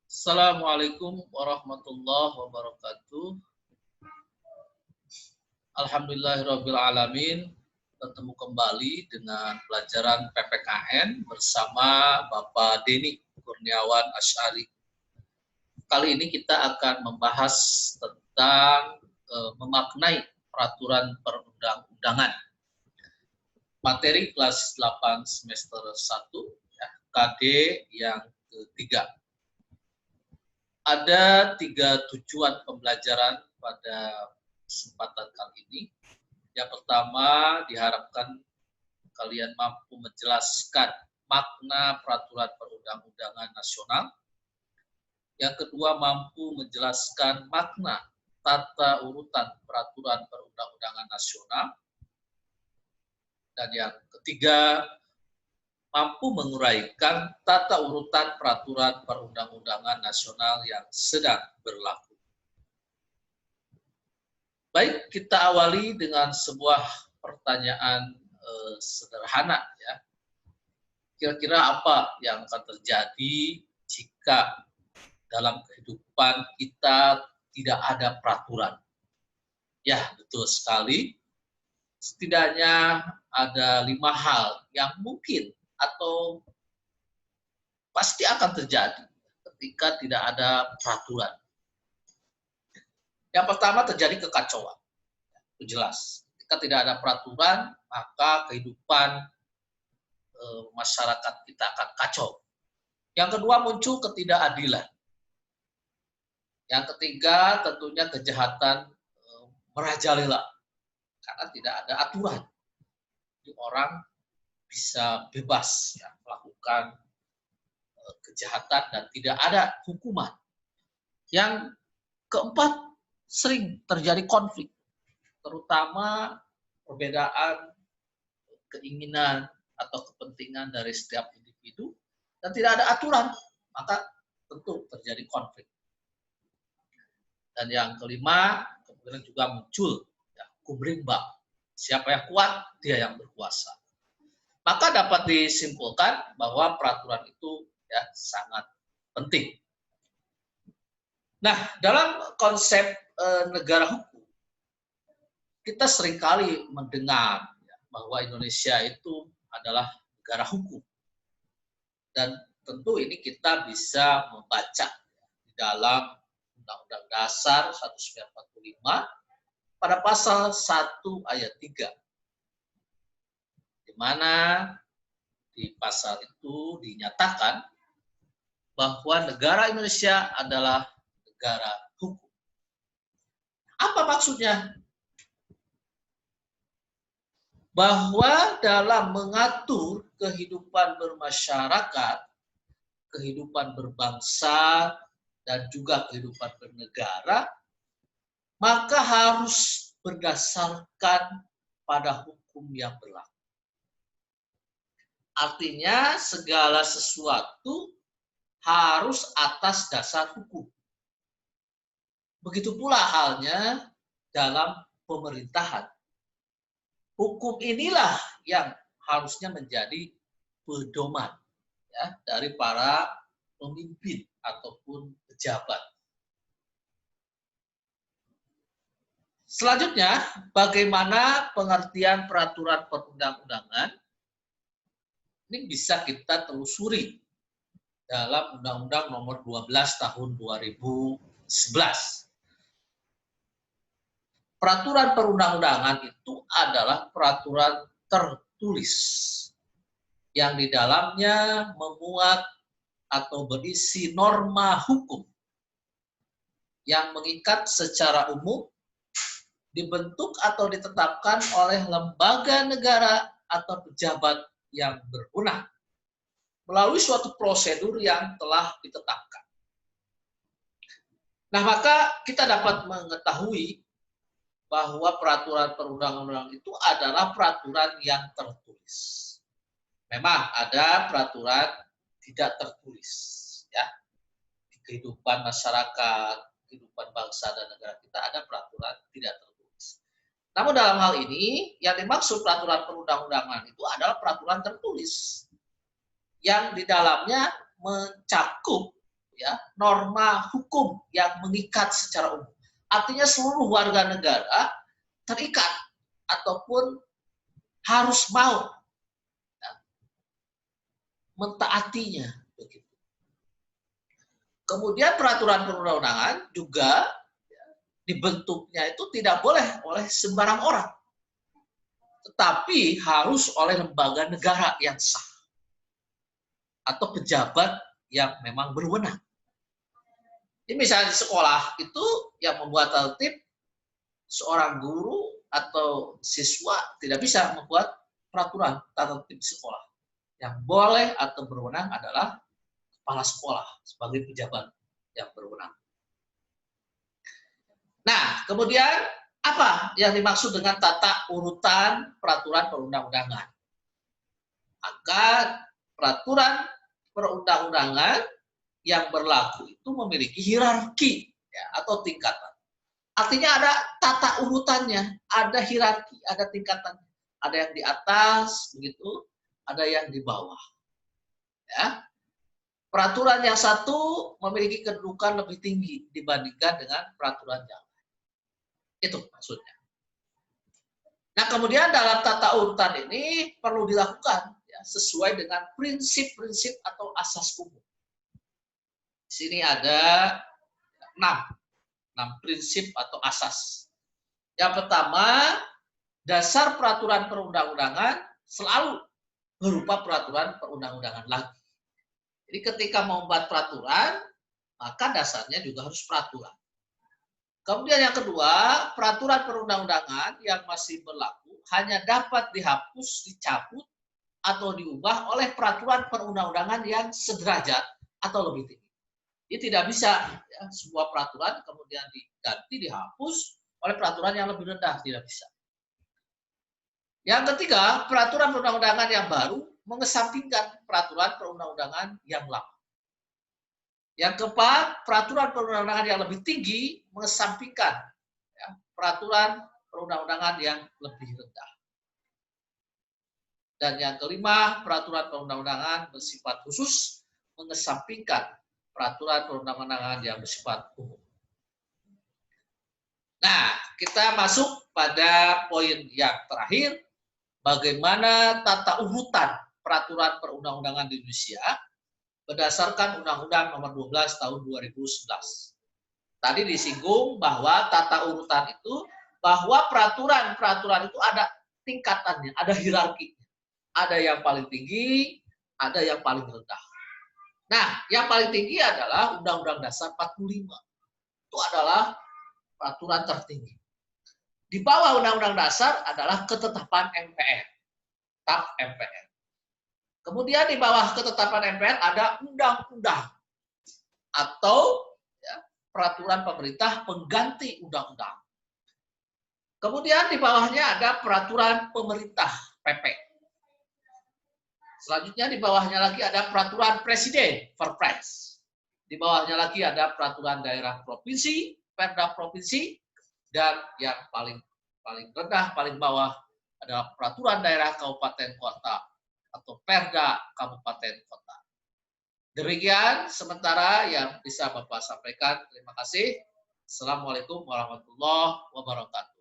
Assalamualaikum warahmatullahi wabarakatuh. Alhamdulillahirrabbilalamin. Bertemu kembali dengan pelajaran PPKN bersama Bapak Denny Kurniawan Asy'ari. Kali ini kita akan membahas tentang memaknai peraturan perundang-undangan. Materi kelas 8 semester 1, ya, KD yang ketiga. Ada 3 tujuan pembelajaran pada kesempatan kali ini. Yang pertama, diharapkan kalian mampu menjelaskan makna peraturan perundang-undangan nasional. Yang kedua, mampu menjelaskan makna tata urutan peraturan perundang-undangan nasional. Dan yang ketiga, mampu menguraikan tata urutan peraturan perundang-undangan nasional yang sedang berlaku. Baik, kita awali dengan sebuah pertanyaan sederhana, ya. Kira-kira apa yang akan terjadi jika dalam kehidupan kita tidak ada peraturan? Ya, betul sekali. Setidaknya ada 5 hal yang mungkin atau pasti akan terjadi ketika tidak ada peraturan. Yang pertama, terjadi kekacauan. Itu jelas. Ketika tidak ada peraturan, maka kehidupan masyarakat kita akan kacau. Yang kedua, muncul ketidakadilan. Yang ketiga, tentunya kejahatan merajalela karena tidak ada aturan. Jadi orang bisa bebas, ya, melakukan kejahatan dan tidak ada hukuman. Yang keempat, sering terjadi konflik, terutama perbedaan keinginan atau kepentingan dari setiap individu dan tidak ada aturan, maka tentu terjadi konflik. Dan yang kelima, kemudian juga muncul, ya, hukum rimba. Siapa yang kuat, dia yang berkuasa. Maka dapat disimpulkan bahwa peraturan itu, ya, sangat penting. Nah, dalam konsep negara hukum, kita seringkali mendengar, ya, bahwa Indonesia itu adalah negara hukum. Dan tentu ini kita bisa membaca di dalam Undang-Undang Dasar 1945 pada pasal 1 ayat 3. Di mana di pasal itu dinyatakan bahwa negara Indonesia adalah negara hukum. Apa maksudnya? Bahwa dalam mengatur kehidupan bermasyarakat, kehidupan berbangsa, dan juga kehidupan bernegara, maka harus berdasarkan pada hukum yang berlaku. Artinya segala sesuatu harus atas dasar hukum. Begitu pula halnya dalam pemerintahan. Hukum inilah yang harusnya menjadi pedoman, ya, dari para pemimpin ataupun pejabat. Selanjutnya, bagaimana pengertian peraturan perundang-undangan? Ini bisa kita telusuri dalam Undang-Undang Nomor 12 Tahun 2011. Peraturan perundang-undangan itu adalah peraturan tertulis yang di dalamnya memuat atau berisi norma hukum yang mengikat secara umum, dibentuk atau ditetapkan oleh lembaga negara atau pejabat yang berwenang melalui suatu prosedur yang telah ditetapkan. Nah, maka kita dapat mengetahui bahwa peraturan perundang-undangan itu adalah peraturan yang tertulis. Memang ada peraturan tidak tertulis, ya. Di kehidupan masyarakat, kehidupan bangsa dan negara kita ada peraturan tidak tertulis. Namun dalam hal ini yang dimaksud peraturan perundang-undangan itu adalah peraturan tertulis yang di dalamnya mencakup, ya norma hukum yang mengikat secara umum. Artinya seluruh warga negara terikat ataupun harus mau ya, mentaatinya. Begitu. Kemudian peraturan perundang-undangan juga ya, dibentuknya itu tidak boleh oleh sembarang orang, tetapi harus oleh lembaga negara yang sah atau pejabat yang memang berwenang. Ini misalnya di sekolah itu yang membuat tertib seorang guru atau siswa tidak bisa membuat peraturan tata tertib sekolah. Yang boleh atau berwenang adalah kepala sekolah sebagai pejabat yang berwenang. Nah, kemudian apa yang dimaksud dengan tata urutan peraturan perundang-undangan? Maka peraturan perundang-undangan yang berlaku itu memiliki hierarki ya, atau tingkatan. Artinya ada tata urutannya, ada hierarki, ada tingkatan. Ada yang di atas, begitu, ada yang di bawah. Ya. Peraturan yang satu memiliki kedudukan lebih tinggi dibandingkan dengan peraturan yang lain. Itu maksudnya. Nah, kemudian dalam tata urutan ini perlu dilakukan ya, sesuai dengan prinsip-prinsip atau asas umum. Di sini ada 6 prinsip atau asas. Yang pertama, dasar peraturan perundang-undangan selalu berupa peraturan perundang-undangan lagi. Jadi ketika membuat peraturan, maka dasarnya juga harus peraturan. Kemudian yang kedua, peraturan perundang-undangan yang masih berlaku hanya dapat dihapus, dicabut, atau diubah oleh peraturan perundang-undangan yang sederajat atau lebih tinggi. Jadi tidak bisa ya, sebuah peraturan kemudian diganti, dihapus oleh peraturan yang lebih rendah, tidak bisa. Yang ketiga, peraturan perundang-undangan yang baru mengesampingkan peraturan perundang-undangan yang lama. Yang keempat, peraturan perundang-undangan yang lebih tinggi mengesampingkan ya, peraturan perundang-undangan yang lebih rendah. Dan yang kelima, peraturan perundang-undangan bersifat khusus mengesampingkan peraturan perundang-undangan yang bersifat umum. Nah, kita masuk pada poin yang terakhir, bagaimana tata urutan peraturan perundang-undangan di Indonesia berdasarkan Undang-Undang Nomor 12 Tahun 2011. Tadi disinggung bahwa tata urutan itu, bahwa peraturan-peraturan itu ada tingkatannya, ada hierarkinya. Ada yang paling tinggi, ada yang paling rendah. Nah, yang paling tinggi adalah Undang-Undang Dasar 45. Itu adalah peraturan tertinggi. Di bawah Undang-Undang Dasar adalah ketetapan MPR, TAP MPR. Kemudian di bawah ketetapan MPR ada undang-undang atau ya, peraturan pemerintah pengganti undang-undang. Kemudian di bawahnya ada peraturan pemerintah PP. Selanjutnya di bawahnya lagi ada peraturan presiden, Perpres. Di bawahnya lagi ada peraturan daerah provinsi, Perda provinsi, dan yang paling rendah, paling bawah adalah peraturan daerah kabupaten kota atau Perda kabupaten kota. Demikian sementara yang bisa Bapak sampaikan. Terima kasih. Assalamualaikum warahmatullahi wabarakatuh.